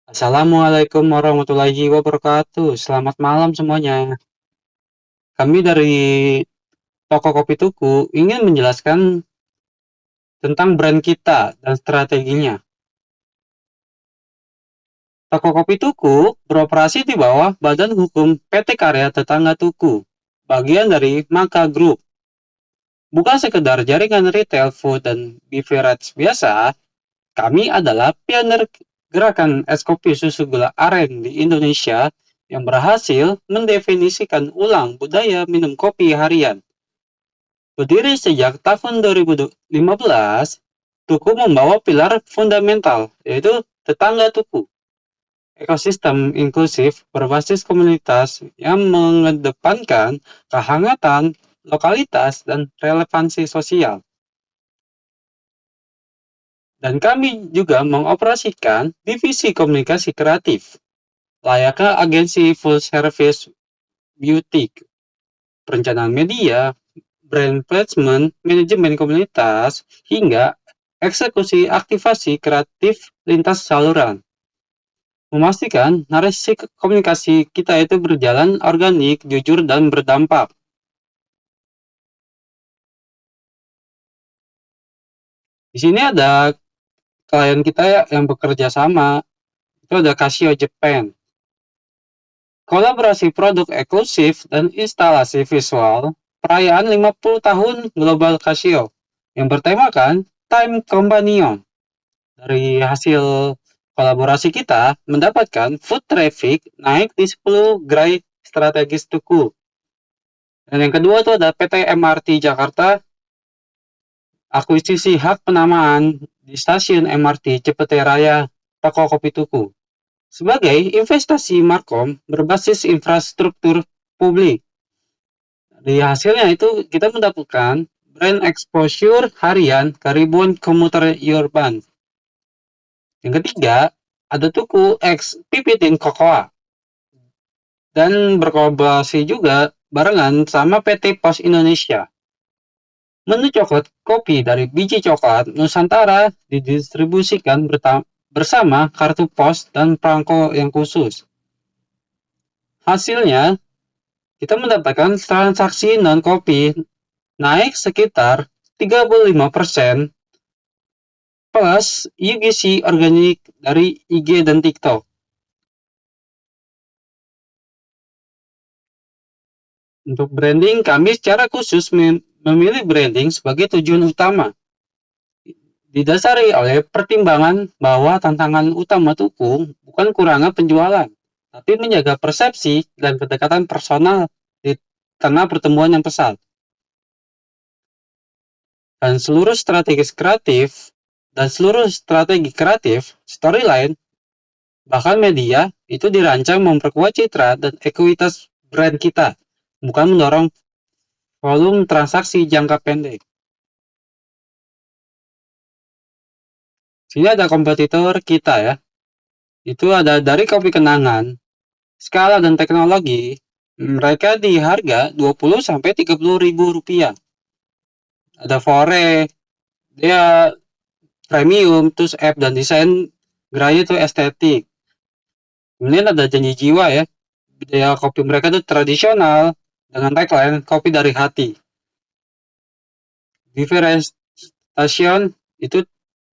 Assalamualaikum warahmatullahi wabarakatuh. Selamat malam semuanya. Kami dari toko Kopi Tuku ingin menjelaskan tentang brand kita dan strateginya. Toko Kopi Tuku beroperasi di bawah Badan Hukum PT Karya Tetangga Tuku, bagian dari Maka Group. Bukan sekedar jaringan retail food dan beverage biasa, kami adalah pionir gerakan es kopi susu gula aren di Indonesia yang berhasil mendefinisikan ulang budaya minum kopi harian. Berdiri sejak tahun 2015, Tuku membawa pilar fundamental, yaitu tetangga Tuku, ekosistem inklusif berbasis komunitas yang mengedepankan kehangatan, lokalitas, dan relevansi sosial. Dan kami juga mengoperasikan divisi komunikasi kreatif, layaknya agensi full service beauty, perencanaan media, brand placement, manajemen komunitas, hingga eksekusi aktivasi kreatif lintas saluran. Memastikan narasi komunikasi kita itu berjalan organik, jujur, dan berdampak. Di sini ada klien kita yang bekerja sama, itu ada Casio Japan. Kolaborasi produk eksklusif dan instalasi visual perayaan 50 tahun Global Casio yang bertemakan Time Companion. Dari hasil kolaborasi kita mendapatkan food traffic naik di 10 gerai strategis Tuku. Dan yang kedua itu ada PT MRT Jakarta, akuisisi hak penamaan di stasiun MRT Cipete Raya Toko Kopi Tuku sebagai investasi Markom berbasis infrastruktur publik. Di hasilnya itu kita mendapatkan brand exposure harian ke ribuan komuter urban. Yang ketiga, ada Tuku X Pipitin Cocoa dan berkolaborasi juga barengan sama PT Pos Indonesia. Menu coklat kopi dari biji coklat Nusantara didistribusikan bersama kartu pos dan perangko yang khusus. Hasilnya, kita mendapatkan transaksi non-kopi naik sekitar 35% plus UGC organik dari IG dan TikTok. Untuk branding, kami secara khusus memilih branding sebagai tujuan utama. Didasari oleh pertimbangan bahwa tantangan utama Tuku bukan kurangnya penjualan, tapi menjaga persepsi dan kedekatan personal di tengah pertumbuhan yang pesat. Dan seluruh strategi kreatif, storyline, bahkan media, itu dirancang memperkuat citra dan ekuitas brand kita, bukan mendorong volume transaksi jangka pendek. Sini ada kompetitor kita ya. Itu ada dari Kopi Kenangan, skala dan teknologi, mereka di harga 20 sampai 30 ribu rupiah. Ada Fore, dia premium, terus app dan desain geraya itu estetik. Kemudian ada Janji Jiwa ya, budaya kopi mereka itu tradisional dengan tagline kopi dari hati. Differentiation itu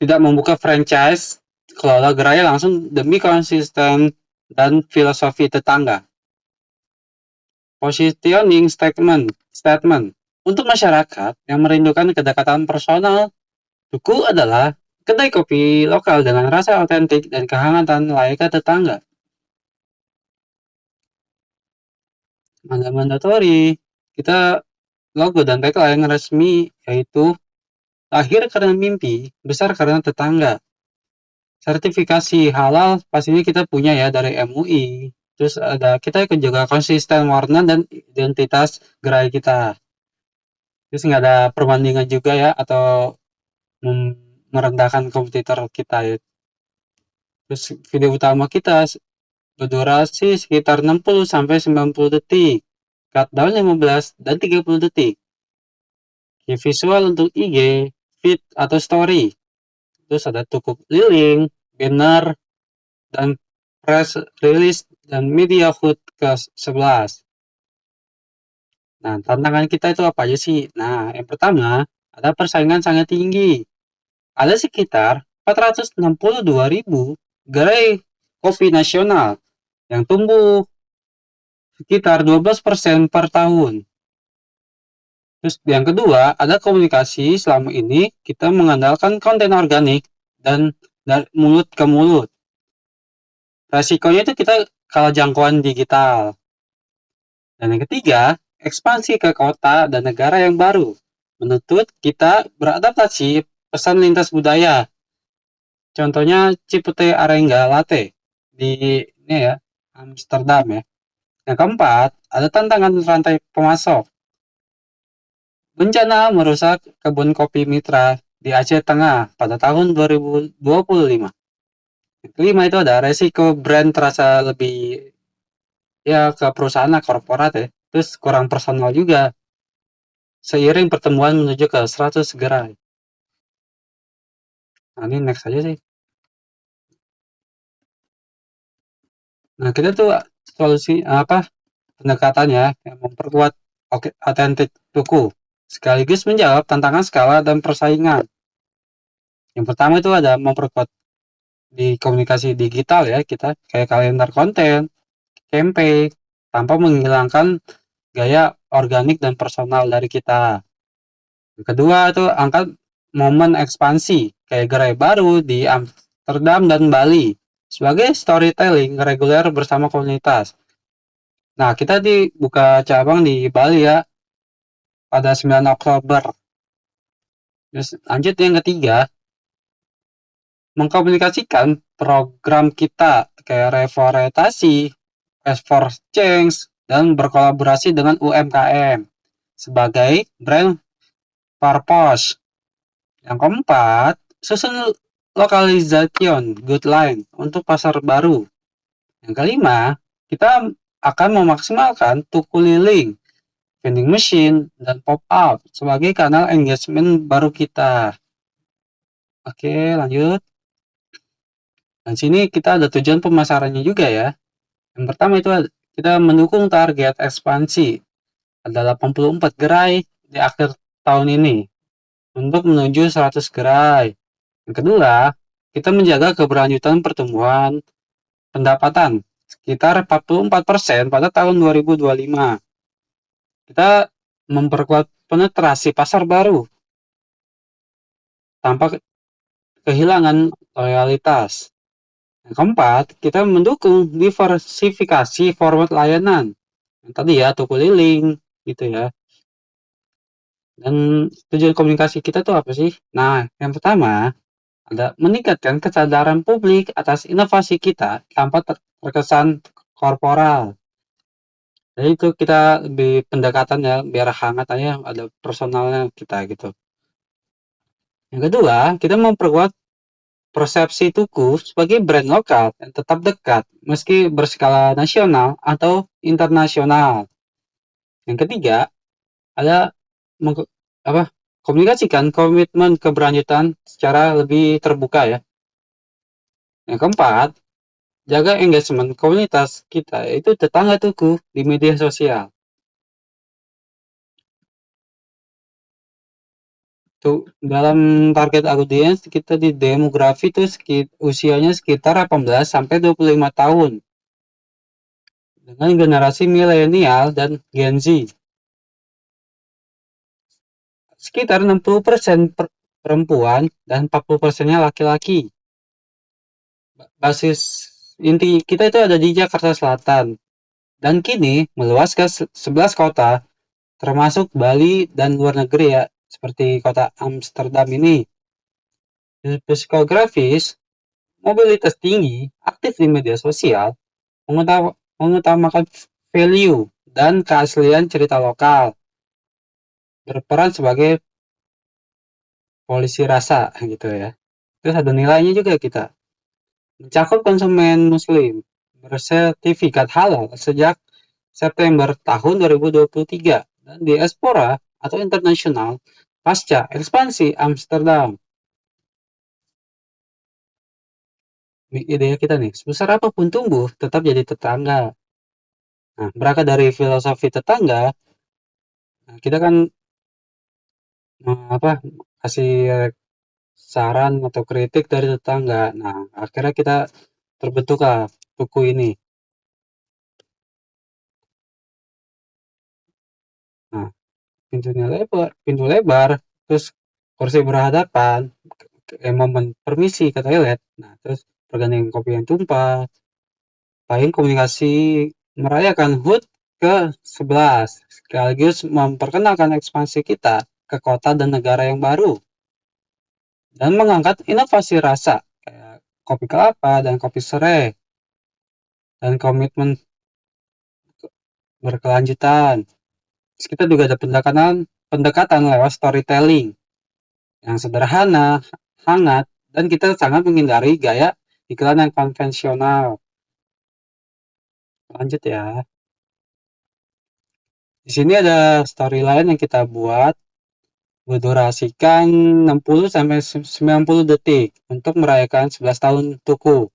tidak membuka franchise, kelola geraya langsung demi konsisten dan filosofi tetangga. Positioning statement untuk masyarakat yang merindukan kedekatan personal, Tuku adalah kedai kopi lokal dengan rasa otentik dan kehangatan layaknya tetangga. Mandatory, kita logo dan tagline resmi yaitu lahir karena mimpi, besar karena tetangga. Sertifikasi halal pastinya kita punya ya dari MUI. Terus ada kita juga konsisten warna dan identitas gerai kita. Terus nggak ada perbandingan juga ya atau merendahkan kompetitor kita ya. Terus video utama kita berdurasi sekitar 60 sampai 90 detik. Cut down 15 dan 30 detik. Visual untuk IG, feed atau story. Terus ada cukup link, banner, dan press release, dan media HUT ke-11. Nah, tantangan kita itu apa aja sih? Nah, yang pertama, ada persaingan sangat tinggi. Ada sekitar 462.000 gerai kopi nasional yang tumbuh sekitar 12% per tahun. Terus yang kedua, ada komunikasi selama ini kita mengandalkan konten organik dan dari mulut ke mulut. Resikonya itu kita kalah jangkauan digital. Dan yang ketiga, ekspansi ke kota dan negara yang baru menuntut kita beradaptasi pesan lintas budaya. Contohnya Cipete Arenga Latte di ini ya, Amsterdam ya. Yang keempat, ada tantangan rantai pemasok. Bencana merusak kebun kopi Mitra di Aceh Tengah pada tahun 2025. Yang kelima itu ada resiko brand terasa lebih ya ke perusahaan korporat ya. Terus kurang personal juga seiring pertemuan menuju ke 100 gerai. Nah, ini next aja sih. Nah, kita tuh solusi apa pendekatannya yang memperkuat authentic tuku sekaligus menjawab tantangan skala dan persaingan. Yang pertama itu ada memperkuat di komunikasi digital ya, kita kayak kalender konten, campaign, tanpa menghilangkan gaya organik dan personal dari kita. Yang kedua itu angkat momen ekspansi kayak gerai baru di Amsterdam dan Bali sebagai storytelling reguler bersama komunitas. Nah, kita dibuka cabang di Bali ya pada 9 Oktober. Terus lanjut yang ketiga, mengkomunikasikan program kita kayak reforestasi, for change, dan berkolaborasi dengan UMKM sebagai brand purpose. Yang keempat, susun localization guideline untuk pasar baru. Yang kelima, kita akan memaksimalkan tuku liling, vending machine, dan pop-up sebagai kanal engagement baru kita. Oke, lanjut. Dan sini kita ada tujuan pemasarannya juga ya. Yang pertama itu kita mendukung target ekspansi. Ada 84 gerai di akhir tahun ini untuk menuju 100 gerai. Yang kedua, kita menjaga keberlanjutan pertumbuhan pendapatan sekitar 44% pada tahun 2025. Kita memperkuat penetrasi pasar baru tanpa kehilangan loyalitas. Yang keempat, kita mendukung diversifikasi format layanan. Yang tadi ya, tuku liling, gitu ya. Dan tujuan komunikasi kita tuh apa sih? Nah, yang pertama, ada meningkatkan kesadaran publik atas inovasi kita tanpa terkesan korporal. Jadi itu kita lebih pendekatan ya, biar hangat aja, ada personalnya kita gitu. Yang kedua, kita memperkuat persepsi tuku sebagai brand lokal yang tetap dekat meski berskala nasional atau internasional. Yang ketiga, ada komunikasikan komitmen keberlanjutan secara lebih terbuka ya. Yang keempat, jaga engagement komunitas kita, yaitu tetangga tuku di media sosial. Tuh, dalam target audiens kita di demografi itu usianya sekitar 18 sampai 25 tahun. Dengan generasi milenial dan Gen Z. Sekitar 60% perempuan dan 40%-nya laki-laki. Basis inti kita itu ada di Jakarta Selatan. Dan kini meluas ke 11 kota, termasuk Bali dan luar negeri ya, seperti kota Amsterdam ini. Psikografis, mobilitas tinggi, aktif di media sosial, mengutamakan value dan keaslian cerita lokal, berperan sebagai polisi rasa gitu ya. Terus ada nilainya juga kita. Mencakup konsumen muslim, bersertifikat halal sejak September tahun 2023 dan diaspora atau internasional pasca ekspansi Amsterdam. ide kita nih, sebesar apapun tumbuh, tetap jadi tetangga. Nah, berangkat dari filosofi tetangga, nah, kita kan apa kasih saran atau kritik dari tetangga. Nah, akhirnya kita terbentuklah buku ini. Nah, pintu lebar, terus kursi berhadapan, momen permisi ke toilet. Nah, terus pergantian kopi yang tumpah, paling komunikasi merayakan HUT ke-11, sekaligus memperkenalkan ekspansi kita ke kota dan negara yang baru, dan mengangkat inovasi rasa, kayak kopi kelapa dan kopi serai, dan komitmen berkelanjutan. Terus kita juga ada pendekatan lewat storytelling yang sederhana, hangat, dan kita sangat menghindari gaya iklan yang konvensional. Lanjut ya. Di sini ada storyline yang kita buat berdurasikan 60 sampai 90 detik untuk merayakan 11 tahun Tuku.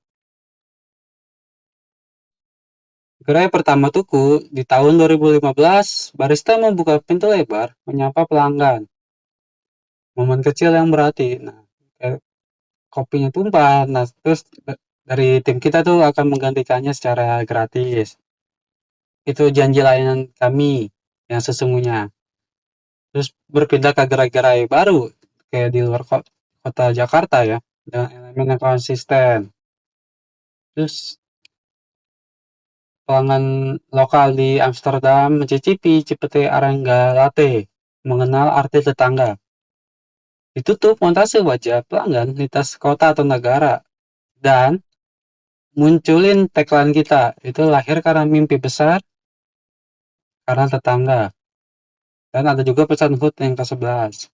Gerai pertama Tuku di tahun 2015, barista membuka pintu lebar menyapa pelanggan. Momen kecil yang berarti. Nah, kopinya tumpah. Nah, terus dari tim kita tuh akan menggantikannya secara gratis. Itu janji layanan kami yang sesungguhnya. Terus berpindah ke gerai-gerai baru kayak di luar kota Jakarta ya, dengan elemen yang konsisten. Terus pelanggan lokal di Amsterdam mencicipi Cipete Arengga Latte, mengenal arti tetangga. Ditutup montase wajah pelanggan lintas kota atau negara, dan munculin tagline kita. Itu lahir karena mimpi besar, karena tetangga. Dan ada juga pesan HUT yang ke-11.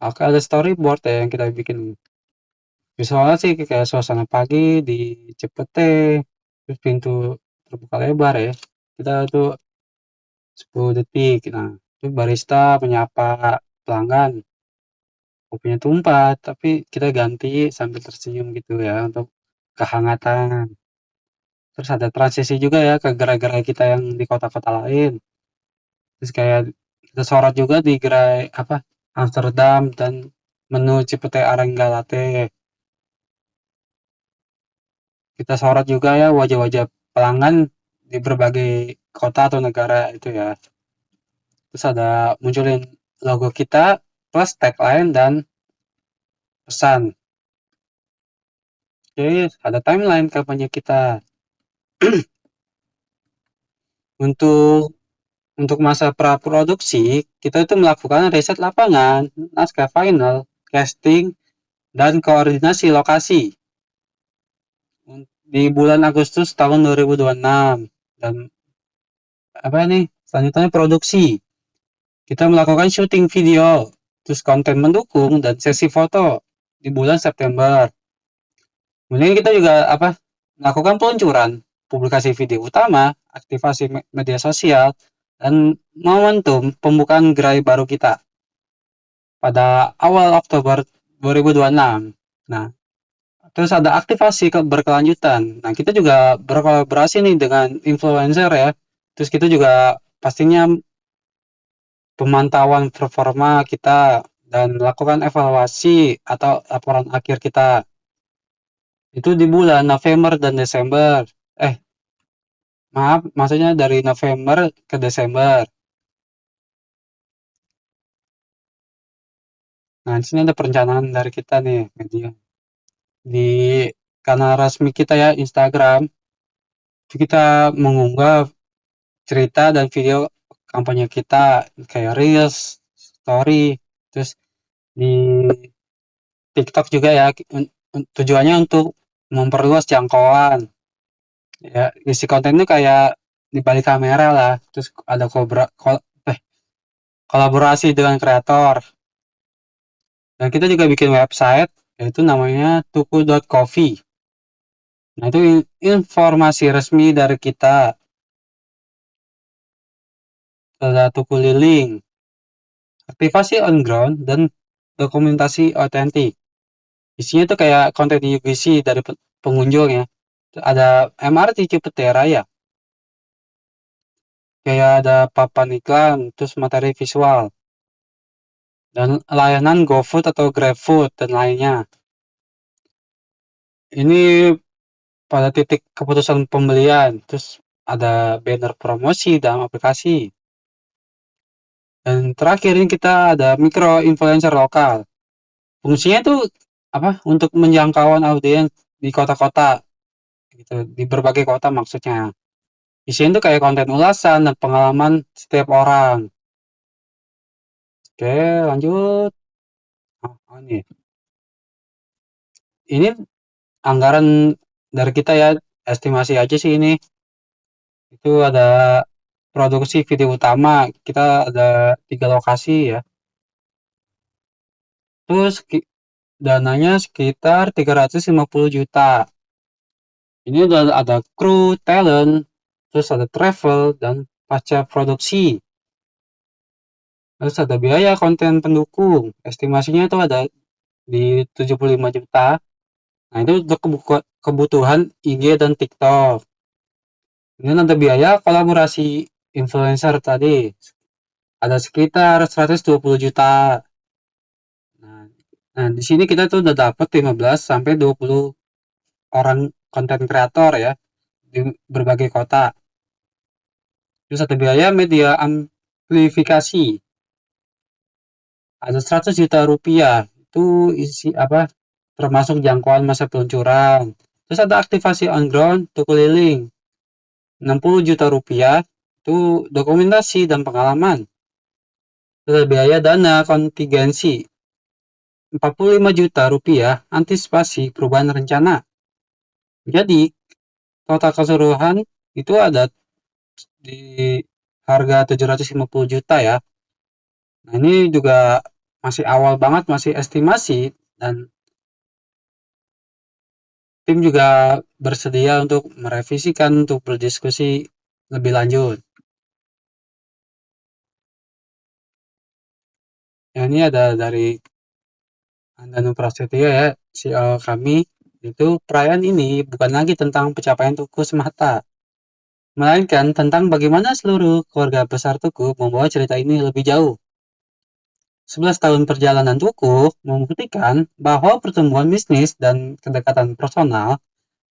Oke, ada storyboard ya yang kita bikin. Visualnya sih kayak suasana pagi di Cipete, terus pintu terbuka lebar ya. Kita tuh 10 detik. Nah, itu barista menyapa pelanggan. Kopinya tumpah, tapi kita ganti sambil tersenyum gitu ya untuk kehangatan. Terus ada transisi juga ya ke gerai-gerai kita yang di kota-kota lain. Terus kayak kita sorot juga di gerai apa Amsterdam dan menu Cipete Arengga Latte. Kita sorot juga ya wajah-wajah pelanggan di berbagai kota atau negara itu ya. Terus ada munculin logo kita plus tagline dan pesan. Oke, ada timeline kampanye kita. Untuk masa praproduksi, kita itu melakukan riset lapangan, naskah final, casting, dan koordinasi lokasi di bulan Agustus tahun 2026. Dan apa nih? Selanjutnya produksi. Kita melakukan syuting video, terus konten mendukung dan sesi foto di bulan September. Kemudian kita juga melakukan peluncuran, publikasi video utama, aktivasi media sosial, dan momentum pembukaan gerai baru kita pada awal Oktober 2026. Nah, terus ada aktivasi berkelanjutan. Nah, kita juga berkolaborasi nih dengan influencer ya. Terus kita juga pastinya pemantauan performa kita dan melakukan evaluasi atau laporan akhir kita. Itu di bulan November dan Desember. Maaf, maksudnya dari November ke Desember. Nah, di sini ada perencanaan dari kita nih, media. Di kanal resmi kita ya, Instagram, itu kita mengunggah cerita dan video kampanye kita, kayak Reels, Story, terus di TikTok juga ya, tujuannya untuk memperluas jangkauan. Ya, isi konten itu kayak di balik kamera lah, terus ada kolaborasi dengan kreator. Dan kita juga bikin website, yaitu namanya tuku.coffee. Nah, itu informasi resmi dari kita. Ada tuku liling, aktivasi on ground, dan dokumentasi otentik. Isinya tuh kayak konten UGC dari pengunjung ya. Ada MRT Cipete Raya, kayak ada papan iklan, terus materi visual, dan layanan GoFood atau GrabFood dan lainnya. Ini pada titik keputusan pembelian, terus ada banner promosi dalam aplikasi. Dan terakhir ini kita ada micro influencer lokal. Fungsinya tuh apa? Untuk menjangkauan audiens di kota-kota gitu, di berbagai kota maksudnya. Isinya tuh kayak konten ulasan dan pengalaman setiap orang. Oke, lanjut. Oh, ini anggaran dari kita ya, estimasi aja sih ini. Itu ada produksi video utama, kita ada 3 lokasi ya. Terus dananya sekitar 350 juta. Ini udah ada kru, talent, terus ada travel, dan pasca produksi. Terus ada biaya konten pendukung. Estimasinya itu ada di 75 juta. Nah, itu untuk kebutuhan IG dan TikTok. Ini ada biaya kolaborasi influencer tadi. Ada sekitar 120 juta. Nah, di sini kita tuh udah dapat 15 sampai 20 orang konten kreator ya di berbagai kota. Terus ada biaya media amplifikasi. Ada 100 juta rupiah. Itu isi apa? Termasuk jangkauan masa peluncuran. Terus ada aktivasi on ground untuk keliling. 60 juta rupiah itu dokumentasi dan pengalaman. Terus ada biaya dana kontingensi. 45 juta rupiah antisipasi perubahan rencana. Jadi total keseluruhan itu ada di harga 750 juta ya. Nah, ini juga masih awal banget, masih estimasi, dan tim juga bersedia untuk merevisikan untuk berdiskusi lebih lanjut. Ya, ini ada dari Andanu Prasetyo ya, CEO kami. Itu perayaan ini bukan lagi tentang pencapaian Tuku semata, melainkan tentang bagaimana seluruh keluarga besar Tuku membawa cerita ini lebih jauh. 11 tahun perjalanan Tuku membuktikan bahwa pertumbuhan bisnis dan kedekatan personal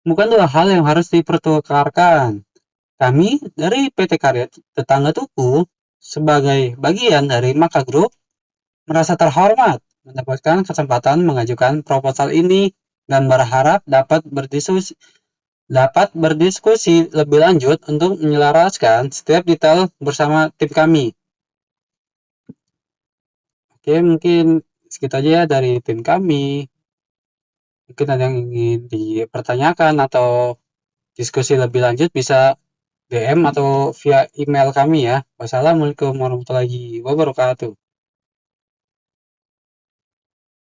bukan dua hal yang harus dipertukarkan. Kami dari PT Karya Tetangga Tuku sebagai bagian dari Maka Group merasa terhormat mendapatkan kesempatan mengajukan proposal ini dan berharap dapat berdiskusi lebih lanjut untuk menyelaraskan setiap detail bersama tim kami. Oke, mungkin segitu aja ya dari tim kami. Mungkin ada yang ingin dipertanyakan atau diskusi lebih lanjut bisa DM atau via email kami ya. Wassalamualaikum warahmatullahi wabarakatuh.